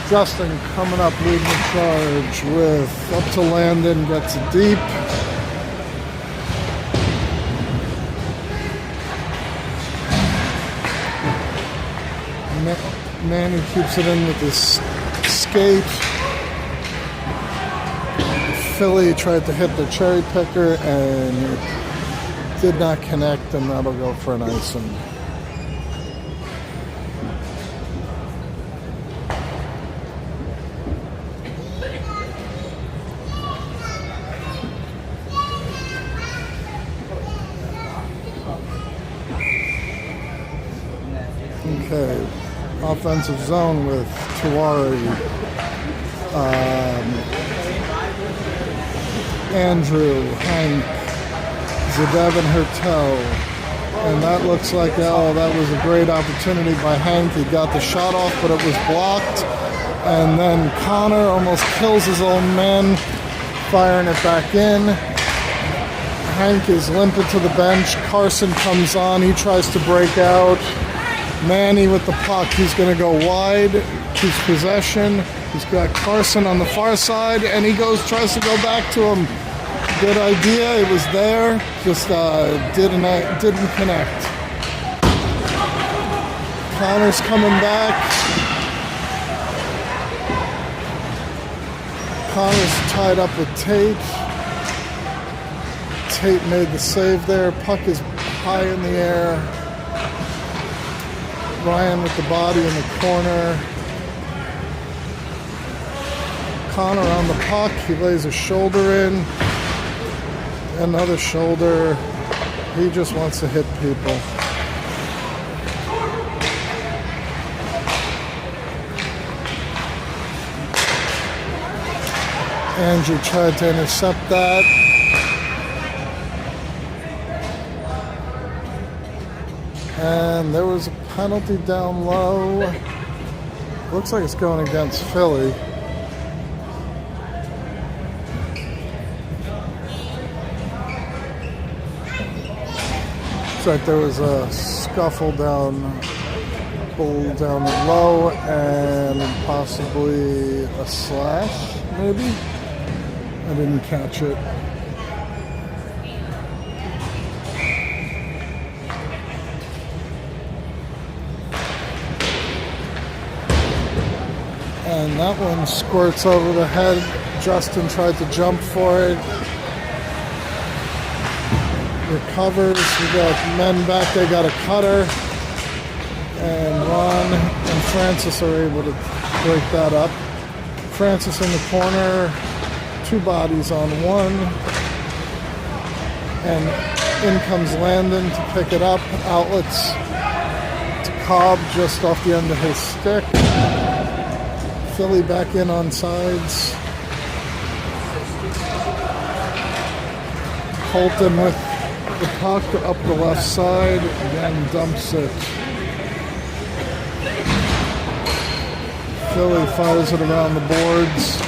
Justin coming up, leading the charge with up to Landon, gets it deep. Manny keeps it in with his skate. Philly tried to hit the cherry picker and it did not connect, and that'll go for an icing. Okay, offensive zone with Tuari, Andrew, Hank, Zadev and Hertel. And that looks like, oh, that was a great opportunity by Hank. He got the shot off, but it was blocked. And then Connor almost kills his own man, firing it back in. Hank is limping to the bench. Carson comes on. He tries to break out. Manny with the puck. He's going to go wide. Keeps possession. He's got Carson on the far side, and he tries to go back to him. Good idea. It was there. Just didn't connect. Connor's coming back. Connor's tied up with Tate. Tate made the save there. Puck is high in the air. Ryan with the body in the corner. Connor on the puck. He lays a shoulder in. Another shoulder. He just wants to hit people. Andrew tried to intercept that. And there was a penalty down low. Looks like it's going against Philly. Looks like there was a scuffle down tackle down low and possibly a slash, maybe? I didn't catch it. And that one squirts over the head. Justin tried to jump for it. Recovers. We got men back. They got a cutter. And Ron and Francis are able to break that up. Francis in the corner. 2 bodies on one. And in comes Landon to pick it up. Outlets to Cobb just off the end of his stick. Philly back in on sides. Colton with the puck up the left side, again dumps it. Philly fires it around the boards.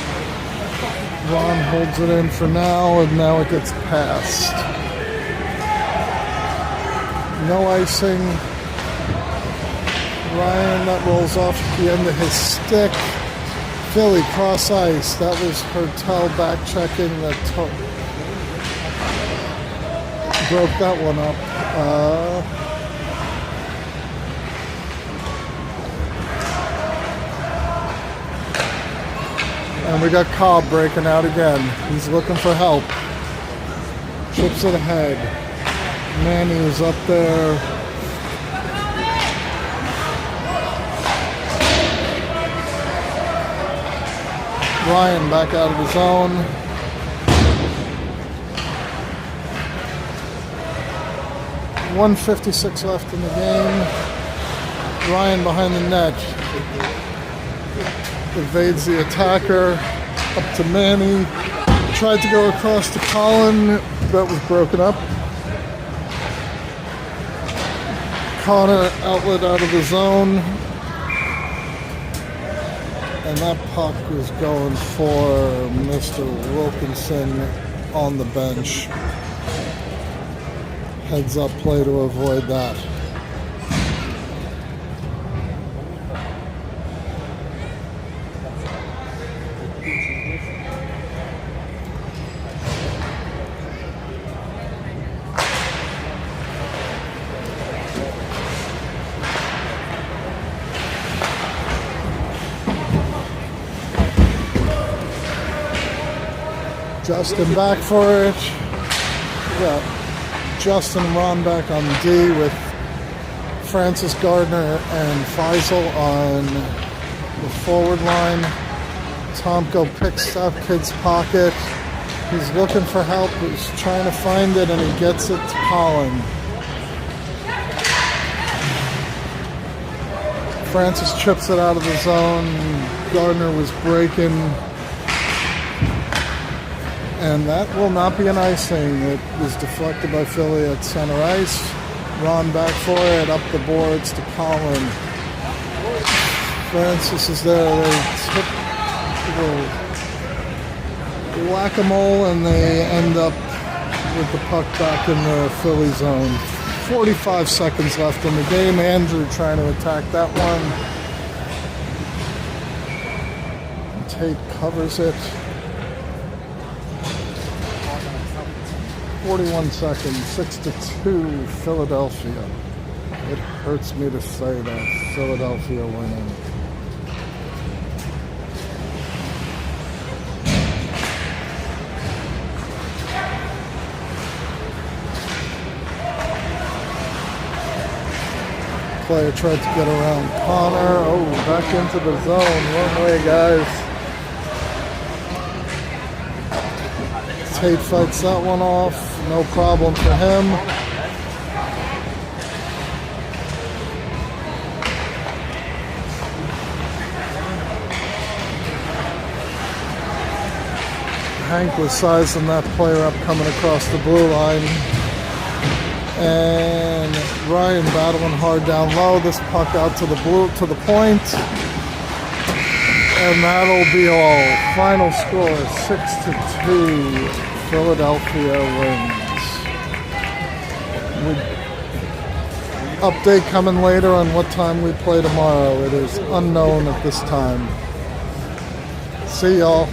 Ron holds it in for now, and now it gets passed. No icing. Ryan, that rolls off the end of his stick. Philly cross ice. That was Hertel back checking that broke that one up. And we got Cobb breaking out again. He's looking for help. Chips it ahead. Manny is up there. Ryan back out of his zone. .156 left in the game. Ryan behind the net. Evades the attacker. Up to Manny. Tried to go across to Colin. That was broken up. Connor outlet out of the zone. And that puck is going for Mr. Wilkinson on the bench. Heads up play to avoid that. Justin back for it. Yeah. Justin and Ron back on D with Francis Gardner and Faisal on the forward line. Tomko picks up Kid's pocket. He's looking for help. He's trying to find it, and he gets it to Colin. Francis chips it out of the zone. Gardner was breaking. And that will not be an icing. It was deflected by Philly at center ice. Ron back for it, up the boards to Colin. Francis is there. They tip the whack-a-mole, and they end up with the puck back in the Philly zone. 45 seconds left in the game. Andrew trying to attack that one. Tate covers it. 41 seconds, 6-2, Philadelphia. It hurts me to say that. Philadelphia winning. Player tried to get around Connor. Oh, back into the zone. One way, guys. Tate fights that one off. No problem for him. Hank was sizing that player up coming across the blue line. And Ryan battling hard down low. This puck out to the point. And that'll be all. Final score 6-2. Philadelphia wins. Update coming later on what time we play tomorrow. It is unknown at this time. See y'all.